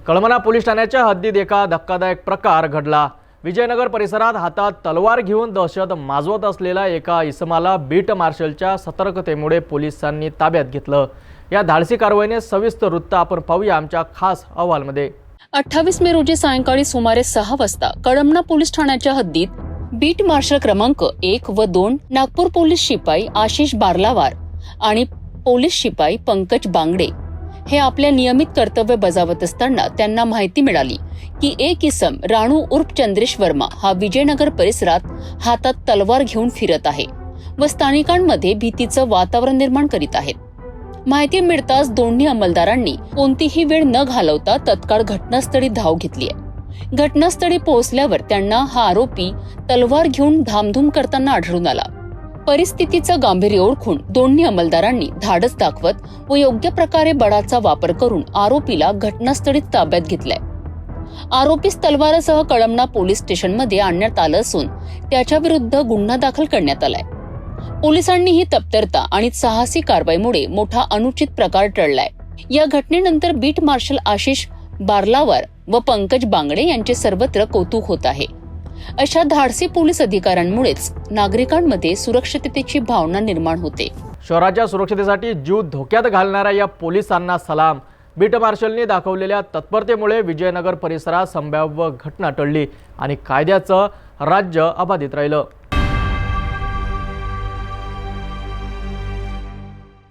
Kalamna police ठाण्याच्या हद्दीत एका धक्कादायक प्रकार घडला। विजयनगर परिसरात हातात तलवार घेऊन दहशत माजवत असलेला एका इसमाला बीट मार्शलच्या सतर्कतेमुळे पोलिसांनी ताब्यात घेतलं। या धाडसी कारवाईने सविस्तर वृत्त आपण पाहूया आमच्या खास अहवालमध्ये। 28 मे रोजी सायंकाळी सुमारे 6 वाजता कळमना पोलीस ठाण्याच्या हद्दीत बीट मार्शल क्रमांक 1 व 2 नागपूर पोलीस शिपाई आशिष बारलावार आणि पोलीस शिपाई पंकज बांगडे हे आपल्या नियमित कर्तव्य बजावत असताना त्यांना माहिती मिळाली की एक इसम राणू उर्फ चंद्रेश वर्मा हा विजयनगर परिसरात हातात तलवार घेऊन फिरत आहे व स्थानिकांमध्ये भीतीचं वातावरण निर्माण करीत आहे। माहिती मिळताच दोन्ही अंमलदारांनी कोणतीही वेळ न घालवता तत्काळ घटनास्थळी धाव घेतली आहे। घटनास्थळी पोहोचल्यावर त्यांना हा आरोपी तलवार घेऊन धामधूम करताना आढळून आला। परिस्थितीचं गांभीर्य ओळखून दोन्ही अंमलदारांनी धाडस दाखवत व योग्य प्रकारे बळाचा वापर करून आरोपीला घटनास्थळी ताब्यात घेतलाय। आरोपीस तलवारासह कळमना पोलीस स्टेशनमध्ये आणण्यात आलं असून त्याच्या विरुद्ध गुन्हा दाखल करण्यात आलाय। पोलिसांनी ही तत्परता आणि साहसी कारवाईमुळे मोठा अनुचित प्रकार टळलाय। या घटनेनंतर बीट मार्शल आशिष बारलावार व पंकज बांगडे यांचे सर्वत्र कौतुक होत आहे। अशा धाडसी पोलीस अधिकाऱ्यांमुळेच नागरिकांमध्ये सुरक्षिततेची भावना निर्माण होते। शहराच्या सुरक्षतेसाठी जीव धोक्यात घालणाऱ्या या पोलिसांना सलाम। बीट मार्शलनी दाखवलेल्या तत्परतेमुळे विजयनगर परिसरात संभाव्य घटना टळली आणि कायद्याचं राज्य अबाधित राहिलं।